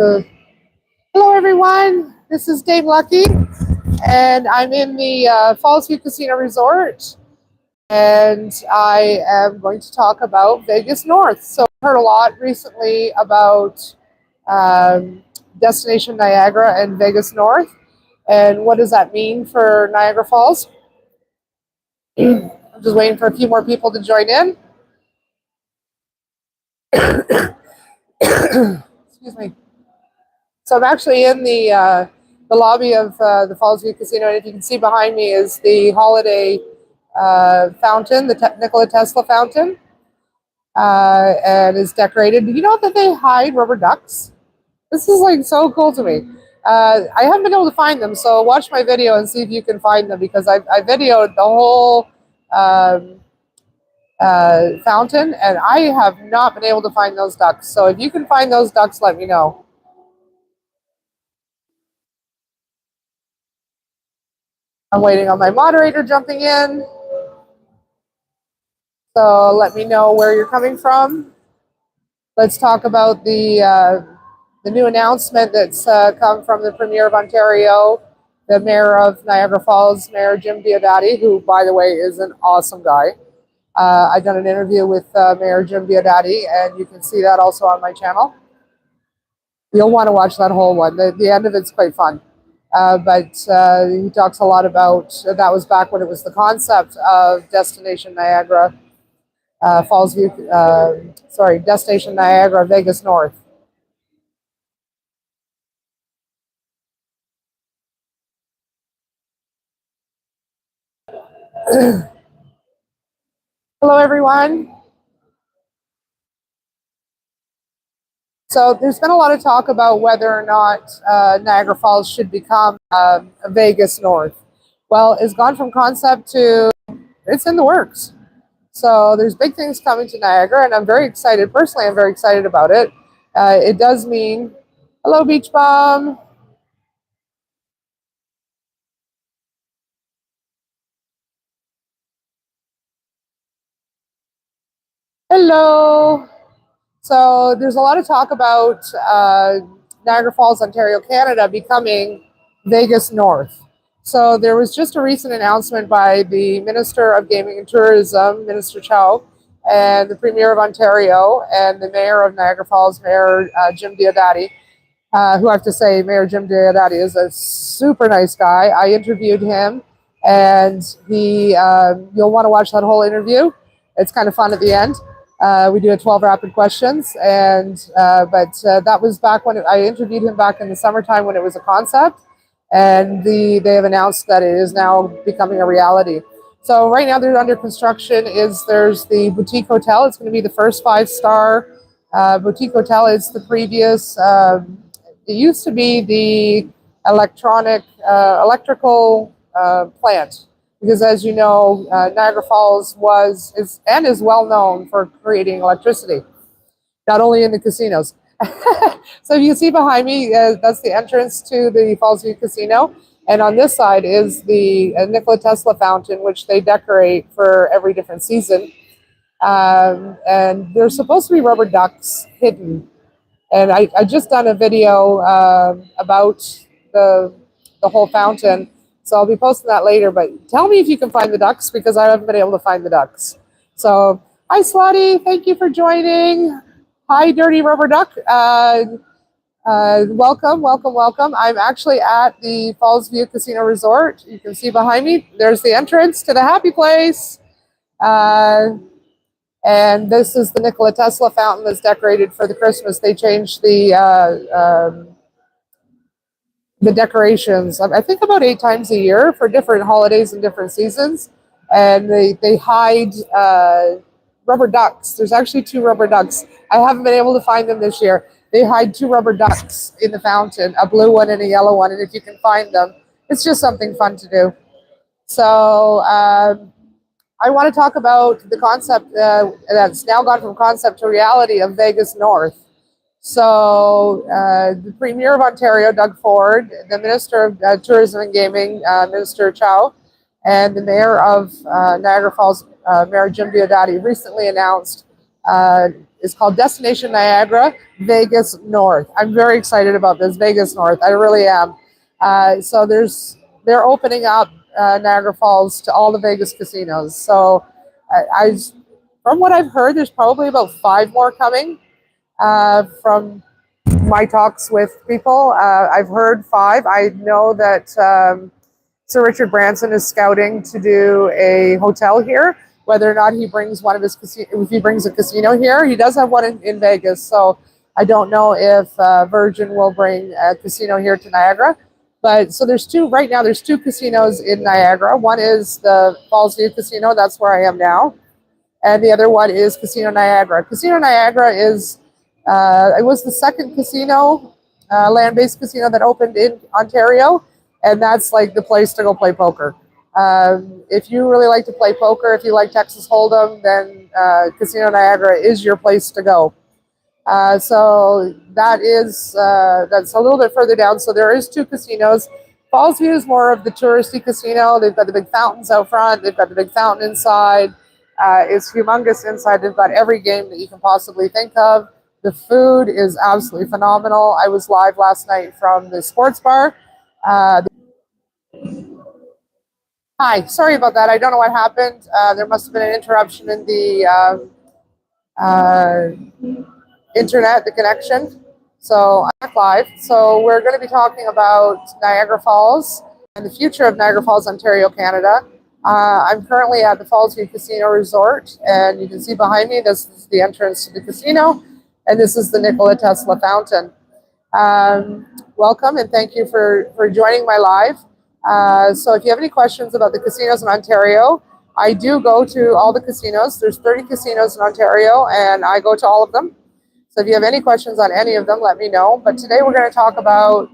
Uh, Hello, everyone. This is Dave Lucky, and I'm in the Fallsview Casino Resort, and I am going to talk about Vegas North. So, I've heard a lot recently about um, Destination Niagara and Vegas North, and what does that mean for Niagara Falls? I'm just waiting for a few more people to join in. Excuse me. So I'm actually in the lobby of the Fallsview Casino, and if you can see behind me is the holiday fountain, the Nikola Tesla fountain, and is decorated. Do you know that they hide rubber ducks? This is like so cool to me. I haven't been able to find them, so watch my video and see if you can find them because I videoed the whole um, fountain, and I have not been able to find those ducks. So if you can find those ducks, let me know. I'm waiting on my moderator jumping in. So let me know where you're coming from. Let's talk about the new announcement that's come from the Premier of Ontario, the Mayor of Niagara Falls, Mayor Jim Diodati, who, by the way, is an awesome guy. I've done an interview with Mayor Jim Diodati, and you can see that also on my channel. You'll want to watch that whole one. The end of it's quite fun. But he talks a lot about, that was back when it was the concept of Destination Niagara, Destination Niagara, Vegas North. Hello, everyone. So there's been a lot of talk about whether or not Niagara Falls should become a Vegas North. Well, it's gone from concept to it's in the works. So there's big things coming to Niagara, and I'm very excited. Personally, I'm very excited about it. It does mean, hello, Beach Bum. Hello. So there's a lot of talk about Niagara Falls, Ontario, Canada becoming Vegas North. So there was just a recent announcement by the Minister of Gaming and Tourism, Minister Chow, and the Premier of Ontario and the Mayor of Niagara Falls, Mayor Jim Diodati, who I have to say, Mayor Jim Diodati is a super nice guy. I interviewed him, and you'll want to watch that whole interview. It's kind of fun at the end. We do a 12 rapid questions, but that was back when I interviewed him back in the summertime when it was a concept, and they have announced that it is now becoming a reality. So right now they're under construction. There's the boutique hotel. It's going to be the first 5-star boutique hotel. It's the previous. It used to be the electrical plant. Because as you know, Niagara Falls is well known for creating electricity, not only in the casinos. So if you see behind me, that's the entrance to the Fallsview Casino. And on this side is the Nikola Tesla fountain, which they decorate for every different season. And there's supposed to be rubber ducks hidden. And I just done a video about the whole fountain. So I'll be posting that later, but tell me if you can find the ducks because I haven't been able to find the ducks. So, hi, Slotty. Thank you for joining. Hi, Dirty Rubber Duck. Welcome, welcome, welcome. I'm actually at the Fallsview Casino Resort. You can see behind me, there's the entrance to the happy place. And this is the Nikola Tesla fountain that's decorated for the Christmas. They changed the decorations, I think about 8 times a year for different holidays and different seasons. And they hide rubber ducks. There's actually 2 rubber ducks. I haven't been able to find them this year. They hide 2 rubber ducks in the fountain, a blue one and a yellow one. And if you can find them, it's just something fun to do. So I want to talk about the concept that's now gone from concept to reality of Vegas North. So the Premier of Ontario, Doug Ford, the Minister of Tourism and Gaming, Minister Chow, and the Mayor of Niagara Falls, Mayor Jim Diodati, recently announced It's called Destination Niagara Vegas North. I'm very excited about this Vegas North. I really am. So they're opening up Niagara Falls to all the Vegas casinos. So I from what I've heard, there's probably about 5 more coming from my talks with people. I've heard 5. I know that Sir Richard Branson is scouting to do a hotel here. Whether or not he brings one of his if he brings a casino here, he does have one in Vegas. So I don't know if Virgin will bring a casino here to Niagara. But so there's 2 right now. There's 2 casinos in Niagara. One is the Fallsview Casino. That's where I am now, and the other one is Casino Niagara. Casino Niagara is it was the second casino, land-based casino that opened in Ontario, and that's like the place to go play poker. If you really like to play poker, if you like Texas Hold'em, then Casino Niagara is your place to go. So that's a little bit further down. So there is 2 casinos. Fallsview is more of the touristy casino. They've got the big fountains out front. They've got the big fountain inside. It's humongous inside. They've got every game that you can possibly think of. The food is absolutely phenomenal. I was live last night from the sports bar. Hi, sorry about that. I don't know what happened. There must have been an interruption in the internet, the connection. So I'm back live. So we're going to be talking about Niagara Falls and the future of Niagara Falls, Ontario, Canada. I'm currently at the Fallsview Casino Resort, and you can see behind me, this is the entrance to the casino, and this is the Nikola Tesla fountain. Welcome, and thank you for joining my live. So if you have any questions about the casinos in Ontario, I do go to all the casinos. There's 30 casinos in Ontario, and I go to all of them. So if you have any questions on any of them, let me know. But today we're going to talk about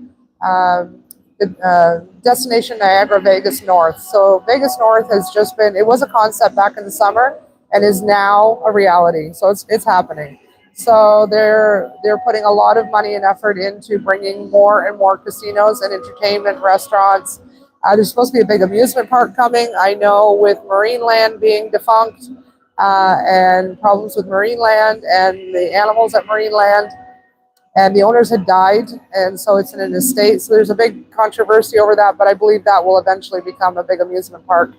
the Destination Niagara Vegas North. So Vegas North has just been, it was a concept back in the summer and is now a reality. So it's happening. So they're putting a lot of money and effort into bringing more and more casinos and entertainment, restaurants. There's supposed to be a big amusement park coming. I know with Marineland being defunct and problems with Marineland and the animals at Marineland, and the owners had died, and so it's in an estate. So there's a big controversy over that, but I believe that will eventually become a big amusement park.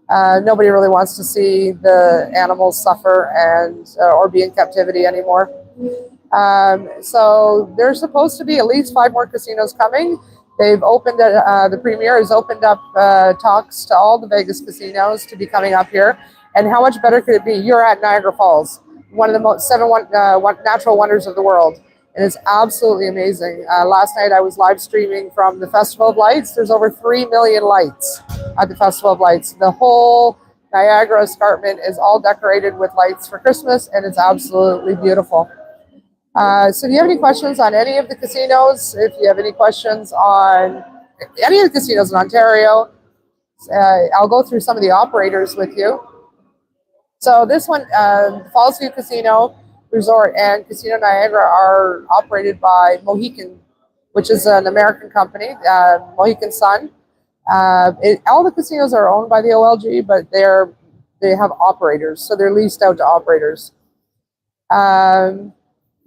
Nobody really wants to see the animals suffer and or be in captivity anymore. So there's supposed to be at least 5 more casinos coming. They've opened the premier has opened up talks to all the Vegas casinos to be coming up here. And how much better could it be? You're at Niagara Falls, one of the most 7 natural wonders of the world. And it's absolutely amazing. Last night I was live streaming from the Festival of Lights. There's over 3 million lights at the Festival of Lights. The whole Niagara escarpment is all decorated with lights for Christmas, and it's absolutely beautiful. So do you have any questions on any of the casinos? If you have any questions on any of the casinos in Ontario, I'll go through some of the operators with you. So this one, Fallsview Casino Resort and Casino Niagara are operated by Mohican, which is an American company, Mohican Sun. All the casinos are owned by the OLG, but they have operators, so they're leased out to operators. Hi,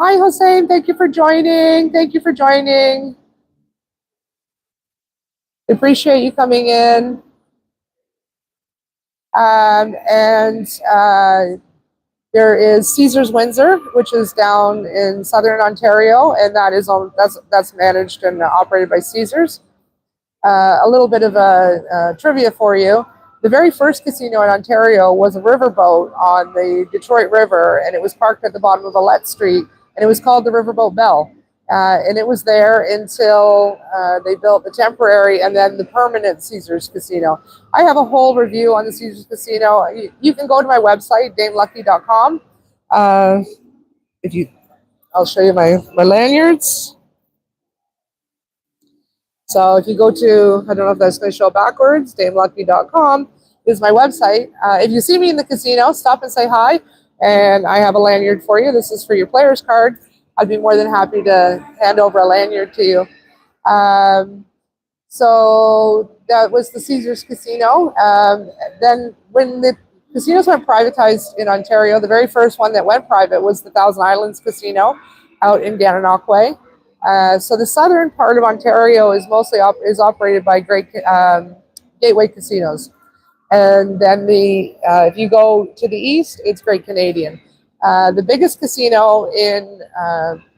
Hossein. Thank you for joining. Thank you for joining. Appreciate you coming in. There is Caesars Windsor, which is down in southern Ontario, and that's managed and operated by Caesars. A little bit of a trivia for you. The very first casino in Ontario was a riverboat on the Detroit River, and it was parked at the bottom of Alette Street, and it was called the Riverboat Belle. And it was there until they built the temporary and then the permanent Caesars Casino. I have a whole review on the Caesars Casino. You can go to my website, damelucky.com. I'll show you my lanyards. So if you go to, I don't know if that's going to show backwards, damelucky.com is my website. If you see me in the casino, stop and say hi. And I have a lanyard for you. This is for your player's card. I'd be more than happy to hand over a lanyard to you. So that was the Caesars Casino. Then when casinos went privatized in Ontario. The very first one that went private was the Thousand Islands Casino out in Gananoque. So the southern part of Ontario is mostly operated by great gateway casinos. And then if you go to the east, it's Great Canadian. The biggest casino in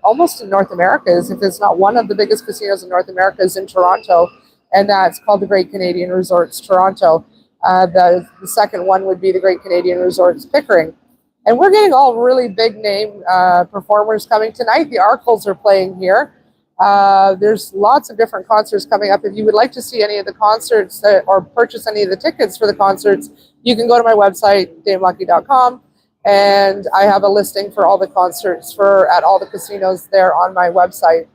almost in North America is, if it's not one of the biggest casinos in North America, is in Toronto, and that's called the Great Canadian Resorts Toronto. The second one would be the Great Canadian Resorts Pickering. And we're getting all really big name performers coming tonight. The Arcles are playing here. There's lots of different concerts coming up. If you would like to see any of the concerts or purchase any of the tickets for the concerts, you can go to my website, damelucky.com, and I have a listing for all the concerts at all the casinos there on my website.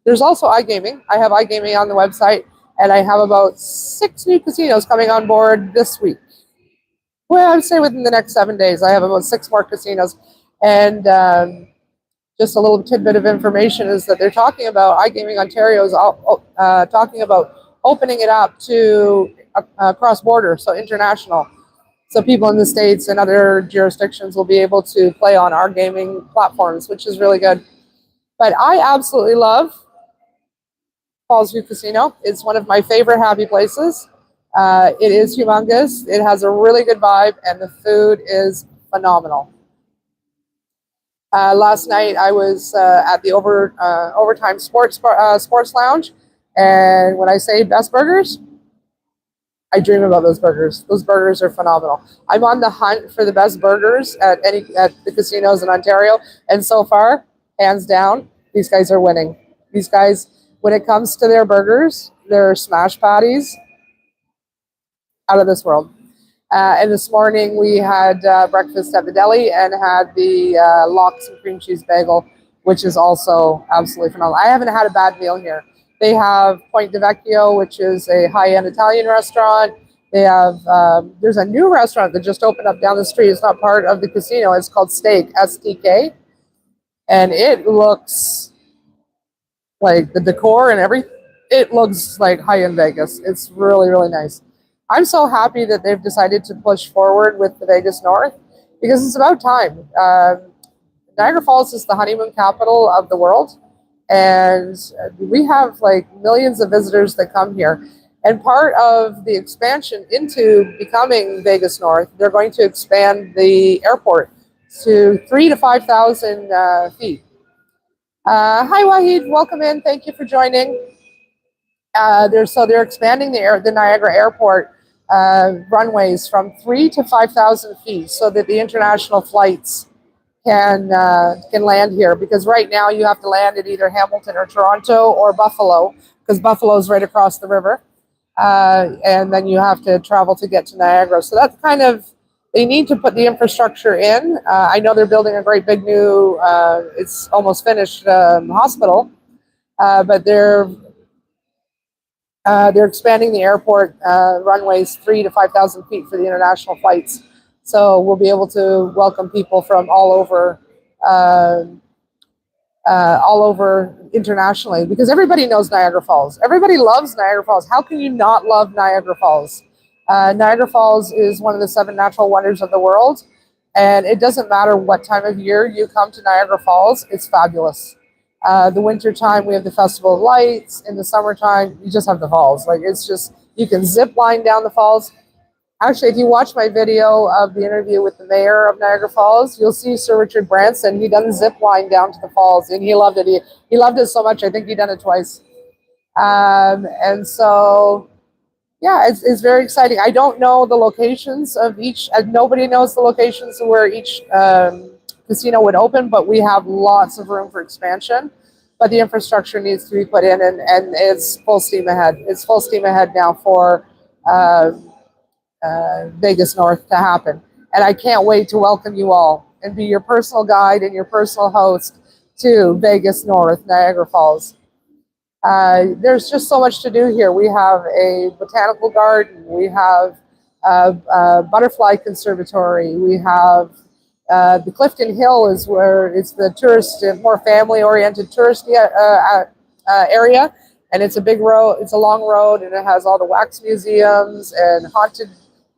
There's also iGaming. I have iGaming on the website, and I have about 6 new casinos coming on board this week. Well, I would say within the next 7 days, I have about 6 more casinos. And just a little tidbit of information is that they're talking about, iGaming Ontario is talking about opening it up to cross-border, so international. So people in the States and other jurisdictions will be able to play on our gaming platforms, which is really good. But I absolutely love Fallsview Casino. It's one of my favorite happy places. It is humongous. It has a really good vibe, and the food is phenomenal. Last night I was at the Overtime Sports Lounge, and when I say best burgers, I dream about those burgers. Those burgers are phenomenal. I'm on the hunt for the best burgers at the casinos in Ontario, and so far, hands down, these guys are winning. These guys, when it comes to their burgers, their smash patties, out of this world. And this morning we had breakfast at the deli and had the lox and cream cheese bagel, which is also absolutely phenomenal. I haven't had a bad meal here. They have Point de Vecchio, which is a high-end Italian restaurant. They have, there's a new restaurant that just opened up down the street. It's not part of the casino. It's called Steak, STK. And it looks like the decor and everything. It looks like high-end Vegas. It's really, really nice. I'm so happy that they've decided to push forward with the Vegas North, because it's about time. Niagara Falls is the honeymoon capital of the world, and we have like millions of visitors that come here. And part of the expansion into becoming Vegas North, they're going to expand the airport to 3,000 to 5,000 feet. Hi, Wahid. Welcome in. Thank you for joining. They're expanding the Niagara Airport runways from 3,000 to 5,000 feet so that the international flights can land here. Because right now you have to land at either Hamilton or Toronto or Buffalo, because Buffalo is right across the river, and then you have to travel to get to Niagara. So that's kind of, they need to put the infrastructure in. I know they're building a great big new, it's almost finished hospital, but they're expanding the airport runways 3,000 to 5,000 feet for the international flights. So we'll be able to welcome people from all over internationally, because everybody knows Niagara Falls. Everybody loves Niagara Falls. How can you not love Niagara Falls? Niagara Falls is one of the 7 natural wonders of the world, and it doesn't matter what time of year you come to Niagara Falls, it's fabulous. The winter time, we have the Festival of Lights. In the summertime, you just have the falls. Like, it's just, you can zip line down the falls. Actually, if you watch my video of the interview with the mayor of Niagara Falls, you'll see Sir Richard Branson. He done zip line down to the falls, and he loved it. He loved it so much, I think he done it twice. And so, yeah, it's very exciting. I don't know the locations of each. Nobody knows the locations of where each casino would open, but we have lots of room for expansion. But the infrastructure needs to be put in, and it's full steam ahead. It's full steam ahead now for Vegas North to happen. And I can't wait to welcome you all and be your personal guide and your personal host to Vegas North, Niagara Falls. There's just so much to do here. We have a botanical garden. We have a butterfly conservatory. We have the Clifton Hill is where it's the tourist, more family-oriented tourist area, and it's a big road. It's a long road, and it has all the wax museums and haunted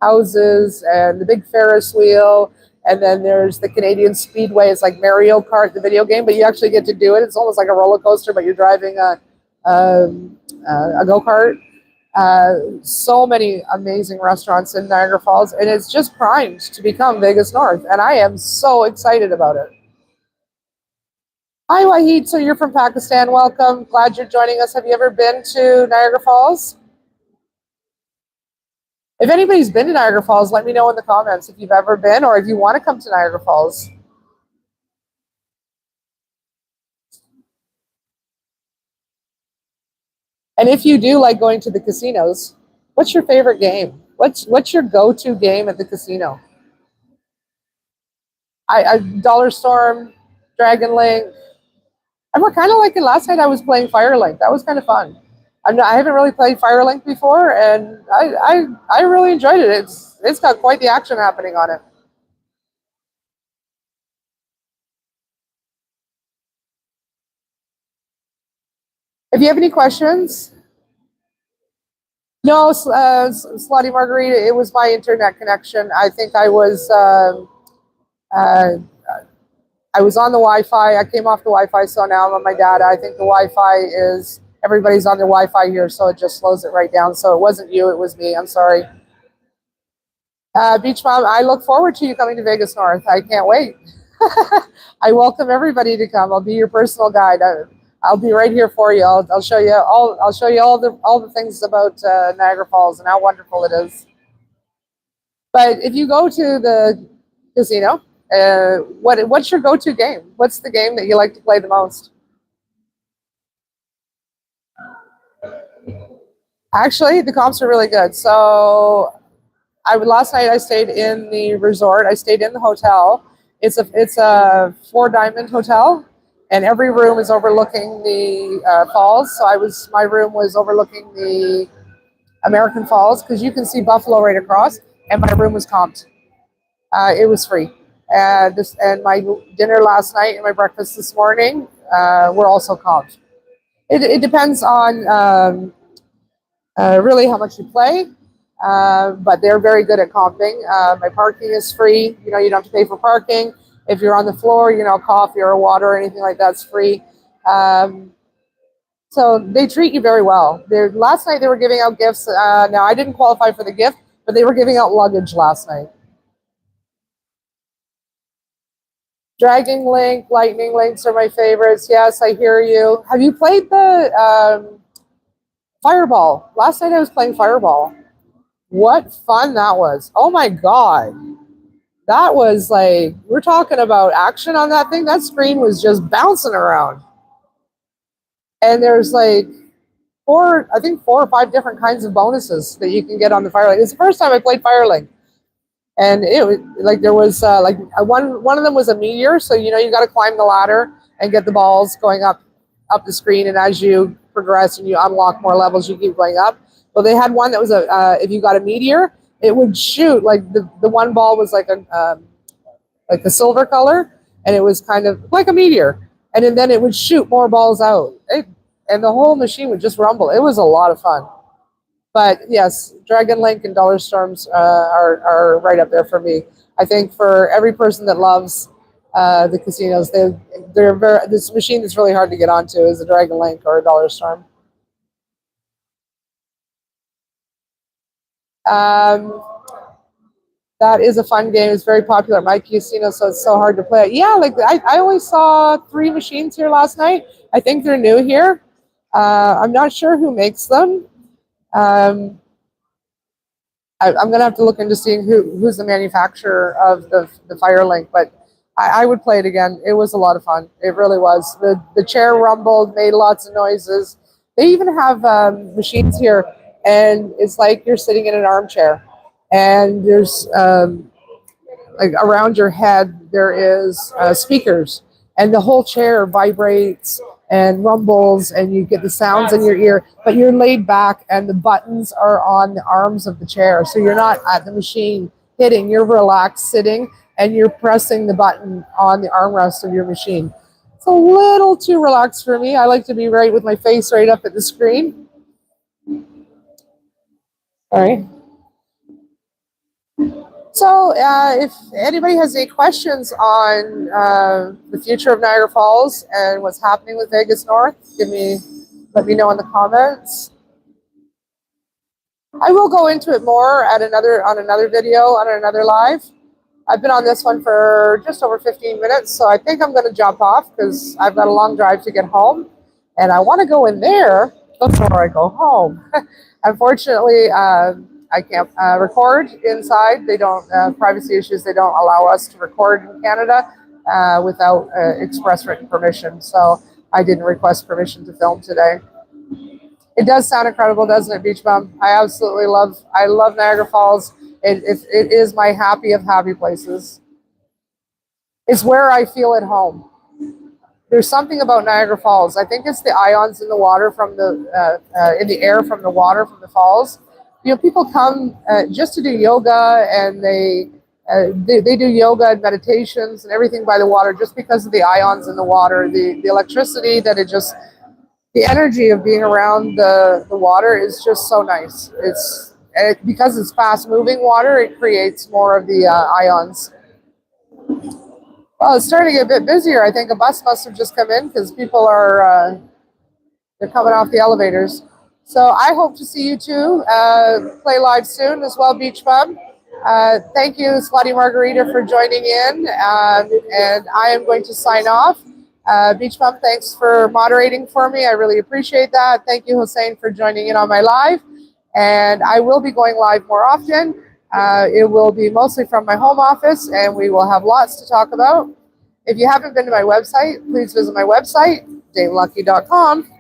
houses and the big Ferris wheel. And then there's the Canadian Speedway. It's like Mario Kart, the video game, but you actually get to do it. It's almost like a roller coaster, but you're driving a go-kart. So many amazing restaurants in Niagara Falls, and it's just primed to become Vegas North. And I am so excited about it. Hi, Wahid. So you're from Pakistan. Welcome. Glad you're joining us. Have you ever been to Niagara Falls? If anybody's been to Niagara Falls, let me know in the comments if you've ever been or if you want to come to Niagara Falls. And if you do like going to the casinos, what's your favorite game? What's your go-to game at the casino? I Dollar Storm, Dragon Link. I kind of like it. Last night I was playing Firelink. That was kind of fun. I haven't really played Firelink before, and I really enjoyed it. It's got quite the action happening on it. If you have any questions, no, Slotty Margarita. It was my internet connection. I think uh, I was on the Wi-Fi. I came off the Wi-Fi, so now I'm on my data. I think the Wi-Fi is everybody's on their Wi-Fi here, so it just slows it right down. So it wasn't you, it was me. I'm sorry. Beach Mom, I look forward to you coming to Vegas North. I can't wait. I welcome everybody to come. I'll be your personal guide. I'll be right here for you. I'll show you all. I'll show you all the things about Niagara Falls and how wonderful it is. But if you go to the casino, what's your go-to game? What's the game that you like to play the most? Actually, the comps are really good. So last night I stayed in the resort. I stayed in the hotel. It's a four diamond hotel, and every room is overlooking the falls. So my room was overlooking the American Falls because you can see Buffalo right across, and my room was comped. It was free. And my dinner last night and my breakfast this morning were also comped. It depends on really how much you play. But they're very good at comping. My parking is free. You don't have to pay for parking. If you're on the floor, coffee or water or anything like that's free. Um, so they treat you very well. Last night they were giving out gifts. Now I didn't qualify for the gift, but they were giving out luggage last night. Dragon Link, Lightning Links are my favorites. Yes, I hear you. Have you played the Fireball? Last night I was playing Fireball. What fun that was. Oh my God. That was like, we're talking about action on that thing. That screen was just bouncing around. And there's like I think four or five different kinds of bonuses that you can get on the Firelink. It's the first time I played Firelink. And it was like there was one of them was a meteor, so you got to climb the ladder and get the balls going up the screen, and as you progress and you unlock more levels, you keep going up. Well, they had one that was if you got a meteor, it would shoot like the one ball was like a silver color, and it was kind of like a meteor, and then it would shoot more balls out, and the whole machine would just rumble. It was a lot of fun. But yes, Dragon Link and Dollar Storms are right up there for me. I think for every person that loves the casinos, this machine that's really hard to get onto is a Dragon Link or a Dollar Storm. Um, that is a fun game. It's very popular at my casino, so it's so hard to play. Yeah, like I only saw 3 machines here last night. I think they're new here. I'm not sure who makes them. I'm going to have to look into seeing who's the manufacturer of the Firelink, but I would play it again. It was a lot of fun. It really was. The chair rumbled, made lots of noises. They even have machines here, and it's like you're sitting in an armchair, and there's like around your head there is speakers, and the whole chair vibrates and rumbles, and you get the sounds in your ear, but you're laid back and the buttons are on the arms of the chair, so you're not at the machine hitting. You're relaxed sitting and you're pressing the button on the armrest of your machine. It's a little too relaxed for me. I like to be right with my face right up at the screen. All right. So, if anybody has any questions on the future of Niagara Falls and what's happening with Vegas North, let me know in the comments. I will go into it more at another video on another live. I've been on this one for just over 15 minutes, so I think I'm going to jump off because I've got a long drive to get home, and I want to go in there before I go home. Unfortunately, I can't record inside. They don't privacy issues. They don't allow us to record in Canada without express written permission. So I didn't request permission to film today. It does sound incredible, doesn't it, Beach Bum? I love Niagara Falls. It is my happy of happy places. It's where I feel at home. There's something about Niagara Falls. I think it's the ions in the water from in the air from the water from the falls. You know, people come just to do yoga, and they do yoga and meditations and everything by the water just because of the ions in the water, the electricity that it just the energy of being around the water is just so nice. Because it's fast moving water, it creates more of the ions. Well, it's starting to get a bit busier. I think a bus must have just come in because people are they're coming off the elevators. So I hope to see you too. Play live soon as well, Beach Bum. Thank you, Slutty Margarita, for joining in. And I am going to sign off. Beach Bum, thanks for moderating for me. I really appreciate that. Thank you, Hossein, for joining in on my live. And I will be going live more often. It will be mostly from my home office, and we will have lots to talk about. If you haven't been to my website, please visit my website, damelucky.com.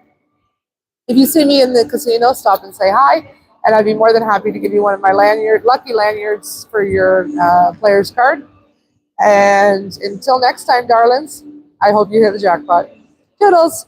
If you see me in the casino, stop and say hi, and I'd be more than happy to give you one of my lucky lanyards for your player's card. And until next time, darlings, I hope you hit the jackpot. Toodles!